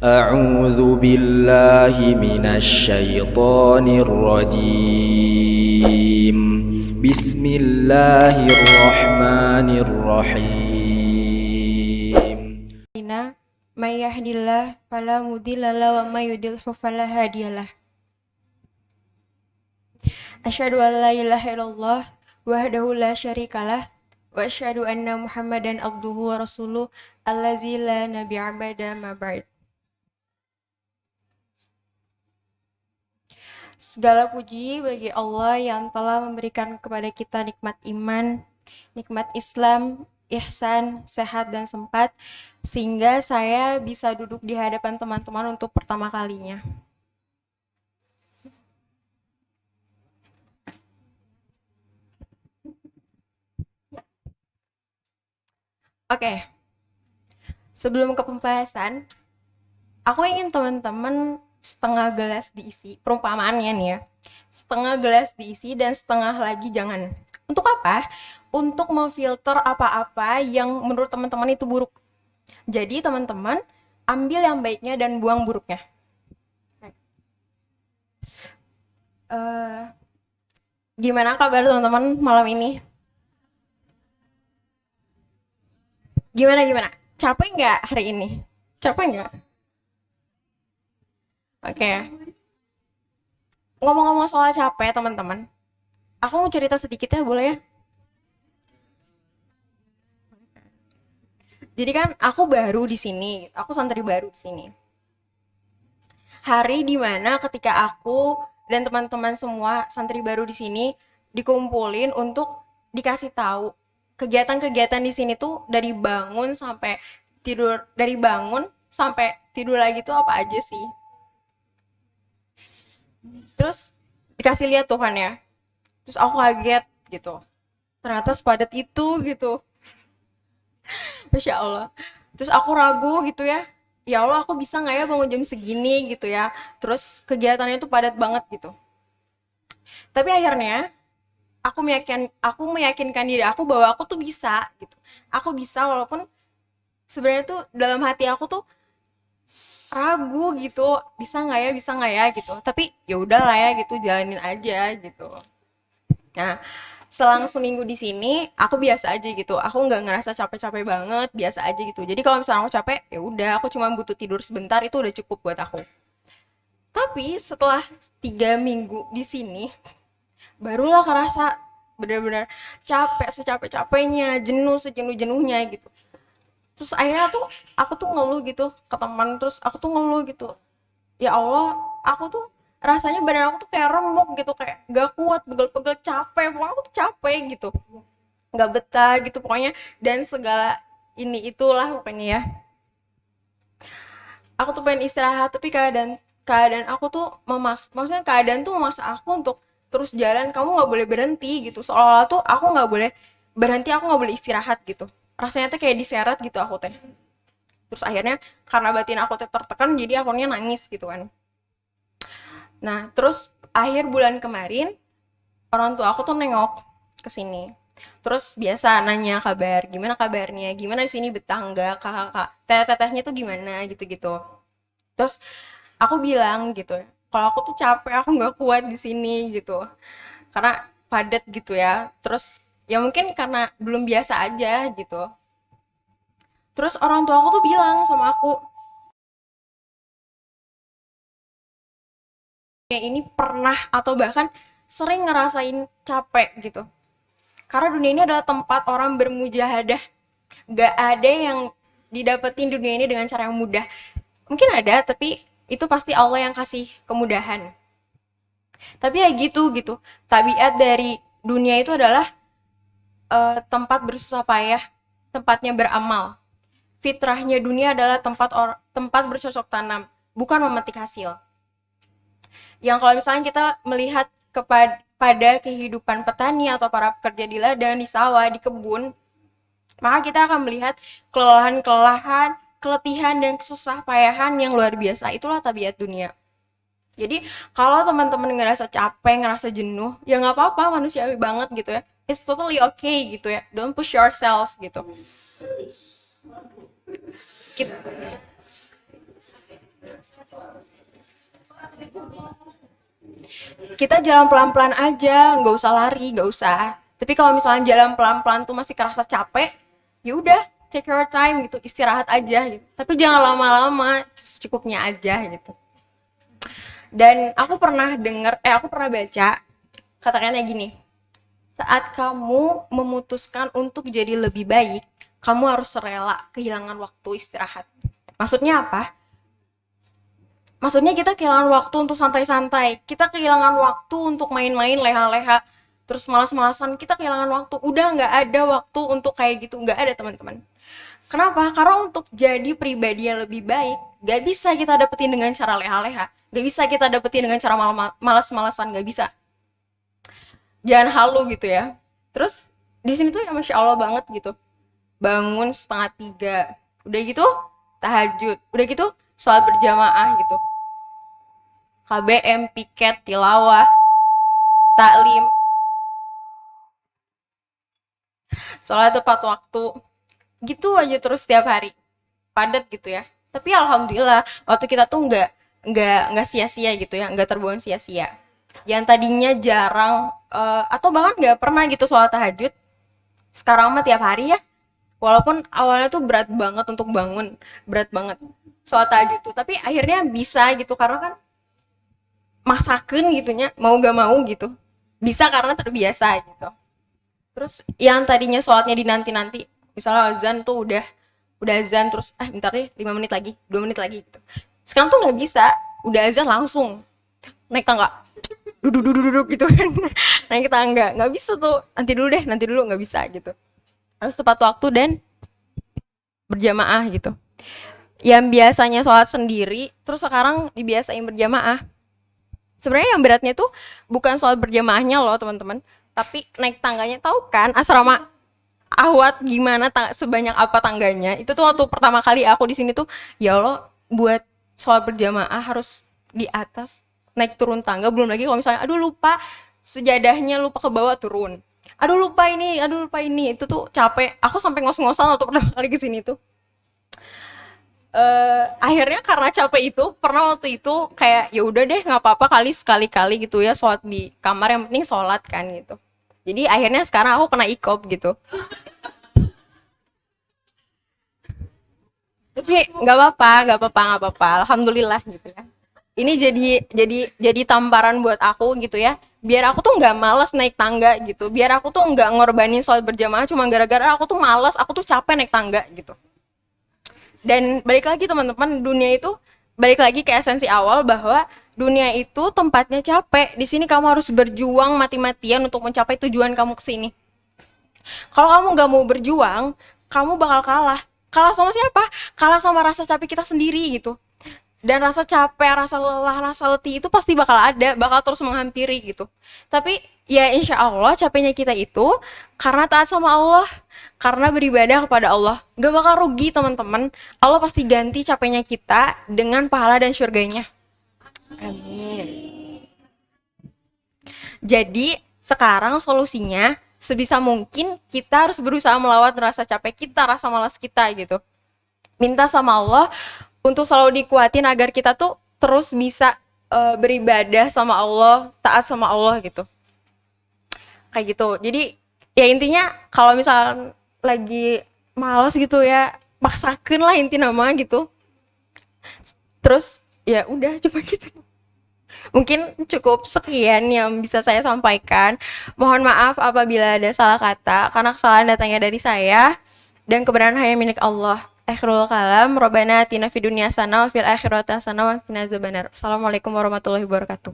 أعوذ بالله من الشيطان الرجيم بسم الله الرحمن الرحيم من يهد الله فلا مضل له ومن يضلل فلا هادي له أشهد أن لا إله إلا الله وحده لا شريك له وأشهد أن محمدا عبده ورسوله الذي لا نبي بعده ما بعد. Segala puji bagi Allah yang telah memberikan kepada kita nikmat iman, nikmat Islam, ihsan, sehat dan sempat, sehingga saya bisa duduk di hadapan teman-teman untuk pertama kalinya. Oke, sebelum ke pembahasan, aku ingin teman-teman setengah gelas diisi, perumpamaannya nih ya, setengah gelas diisi dan setengah lagi jangan. Untuk apa? Untuk memfilter apa-apa yang menurut teman-teman itu buruk. Jadi teman-teman ambil yang baiknya dan buang buruknya. Gimana kabar teman-teman malam ini? Gimana? Capek nggak hari ini? Capek nggak? Oke. Ngomong-ngomong soal capek teman-teman, aku mau cerita sedikit ya, boleh ya? Jadi kan aku baru di sini, aku santri baru di sini. Hari dimana ketika aku dan teman-teman semua santri baru di sini dikumpulin untuk dikasih tahu kegiatan-kegiatan di sini tuh dari bangun sampai tidur, dari bangun sampai tidur lagi tuh apa aja sih. Terus dikasih lihat tuh kan ya. Terus aku kaget gitu. Ternyata sepadat itu gitu. Masya Allah. Terus aku ragu gitu ya. Ya Allah, aku bisa nggak ya bangun jam segini gitu ya. Terus kegiatannya tuh padat banget gitu. Tapi akhirnya aku meyakinkan diri aku bahwa aku tuh bisa gitu. Aku bisa walaupun sebenarnya tuh dalam hati aku tuh ragu gitu, bisa nggak ya gitu. Tapi ya udahlah ya gitu, jalanin aja gitu. Nah, selang seminggu di sini aku biasa aja gitu, aku nggak ngerasa capek-capek banget, biasa aja gitu. Jadi kalau misalnya aku capek ya udah, aku cuma butuh tidur sebentar, itu udah cukup buat aku. Tapi setelah 3 minggu di sini barulah kerasa bener-bener capek secapek-capeknya, jenuh sejenuh-jenuhnya gitu. Terus akhirnya tuh aku tuh ngeluh gitu ke teman, terus aku tuh ngeluh gitu, ya Allah, aku tuh rasanya badan aku tuh kayak remuk gitu, kayak gak kuat, pegel-pegel, capek, pokoknya aku tuh capek gitu, nggak betah gitu pokoknya, dan segala ini itulah pokoknya ya. Aku tuh pengen istirahat, tapi keadaan keadaan aku tuh memaksa, maksudnya keadaan tuh memaksa aku untuk terus jalan. Kamu nggak boleh berhenti gitu, seolah-olah tuh aku nggak boleh berhenti, aku nggak boleh istirahat gitu, rasanya tuh kayak diseret gitu aku teh. Terus akhirnya karena batin aku teh tertekan, jadi akhirnya nangis gitu kan. Nah terus akhir bulan kemarin orang tua aku tuh nengok ke sini. Terus biasa nanya kabar, gimana kabarnya, gimana di sini, betah nggak, kakak-kakak, teteh-tetehnya tuh gimana gitu-gitu. Terus aku bilang gitu ya, kalau aku tuh capek, aku nggak kuat di sini gitu, karena padat gitu ya. Terus ya mungkin karena belum biasa aja gitu. Terus orang tua aku tuh bilang sama aku, ya ini pernah atau bahkan sering ngerasain capek gitu. Karena dunia ini adalah tempat orang bermujahadah. Gak ada yang didapetin dunia ini dengan cara yang mudah. Mungkin ada, tapi itu pasti Allah yang kasih kemudahan. Tapi ya gitu. Tabiat dari dunia itu adalah tempat bersusah payah, tempatnya beramal. Fitrahnya dunia adalah tempat bercocok tanam, bukan memetik hasil. Yang kalau misalnya kita melihat kepada kehidupan petani atau para pekerja di ladang, di sawah, di kebun, maka kita akan melihat kelelahan, keletihan, dan kesusah payahan yang luar biasa. Itulah tabiat dunia. Jadi kalau teman-teman ngerasa capek, ngerasa jenuh, ya nggak apa-apa, manusiawi banget gitu ya. It's totally okay gitu ya. Don't push yourself gitu. Kita jalan pelan-pelan aja, nggak usah lari, nggak usah. Tapi kalau misalnya jalan pelan-pelan tuh masih kerasa capek, ya udah, take your time gitu, istirahat aja gitu. Tapi jangan lama-lama, secukupnya aja gitu. Dan aku pernah baca kata-katanya gini, saat kamu memutuskan untuk jadi lebih baik, kamu harus rela kehilangan waktu istirahat. Maksudnya apa? Maksudnya kita kehilangan waktu untuk santai-santai, kita kehilangan waktu untuk main-main leha-leha, terus malas-malasan, kita kehilangan waktu. Udah nggak ada waktu untuk kayak gitu, nggak ada teman-teman. Kenapa? Karena untuk jadi pribadi yang lebih baik, nggak bisa kita dapetin dengan cara leha-leha, nggak bisa kita dapetin dengan cara malas-malasan, nggak bisa. Jangan halu gitu ya. Terus di sini tuh ya masya Allah banget gitu. Bangun 2:30, udah gitu tahajud, udah gitu sholat berjamaah gitu. KBM, piket, tilawah, taklim, sholat tepat waktu, gitu aja terus setiap hari, padat gitu ya. Tapi alhamdulillah waktu kita tuh nggak sia-sia gitu ya, nggak terbuang sia-sia. Yang tadinya jarang atau bahkan nggak pernah gitu sholat tahajud, sekarang mah tiap hari ya. Walaupun awalnya tuh berat banget untuk bangun, berat banget sholat tahajud tuh, tapi akhirnya bisa gitu karena kan maksakeun gitunya, mau gak mau gitu. Bisa karena terbiasa gitu. Terus yang tadinya sholatnya dinanti-nanti, misalnya azan tuh udah azan terus bentar deh 5 menit lagi, 2 menit lagi gitu. Sekarang tuh nggak bisa, udah azan langsung naik tangga, duduk gitu kan. Naik tangga nggak bisa tuh, nanti dulu nggak bisa gitu. Harus tepat waktu dan berjamaah gitu. Yang biasanya sholat sendiri terus sekarang dibiasain berjamaah. Sebenarnya yang beratnya tuh bukan sholat berjamaahnya loh teman-teman, tapi naik tangganya. Tahu kan asrama Ahwat gimana sebanyak apa tangganya? Itu tuh waktu pertama kali aku di sini tuh, ya Allah, buat sholat berjamaah harus di atas, naik turun tangga. Belum lagi kalau misalnya aduh lupa sejadahnya, lupa ke bawah, turun. Aduh lupa ini, itu tuh capek. Aku sampai ngos-ngosan waktu pertama kali ke sini tuh. Akhirnya karena capek itu, pernah waktu itu kayak ya udah deh nggak apa-apa kali sekali-kali gitu ya sholat di kamar, yang penting sholat kan gitu. Jadi akhirnya sekarang aku kena ikop gitu. Tapi nggak apa-apa, alhamdulillah gitu ya. Ini jadi tamparan buat aku gitu ya, biar aku tuh nggak malas naik tangga gitu, biar aku tuh nggak ngorbanin sholat berjamaah cuma gara-gara aku tuh malas, aku tuh capek naik tangga gitu. Dan balik lagi teman-teman, dunia itu balik lagi ke esensi awal bahwa dunia itu tempatnya capek. Di sini kamu harus berjuang mati-matian untuk mencapai tujuan kamu ke sini. Kalau kamu nggak mau berjuang, kamu bakal kalah. Kalah sama siapa? Kalah sama rasa capek kita sendiri gitu. Dan rasa capek, rasa lelah, rasa letih itu pasti bakal ada, bakal terus menghampiri gitu. Tapi ya insya Allah capeknya kita itu karena taat sama Allah, karena beribadah kepada Allah. Gak bakal rugi teman-teman. Allah pasti ganti capeknya kita dengan pahala dan surganya. Amin. Jadi sekarang solusinya sebisa mungkin kita harus berusaha melawan rasa capek kita, rasa malas kita gitu. Minta sama Allah untuk selalu dikuatin agar kita tuh terus bisa beribadah sama Allah, taat sama Allah gitu. Kayak gitu. Jadi ya intinya kalau misalnya lagi malas gitu ya, paksakan lah inti nama gitu. Terus ya udah cuma gitu. Mungkin cukup sekian yang bisa saya sampaikan. Mohon maaf apabila ada salah kata, karena kesalahan datangnya dari saya dan kebenaran hanya milik Allah. Akhirul kalam, Rabbana atina fid dunya hasanah wa fil akhirati hasanah wa qina adzabannar. Assalamualaikum warahmatullahi wabarakatuh.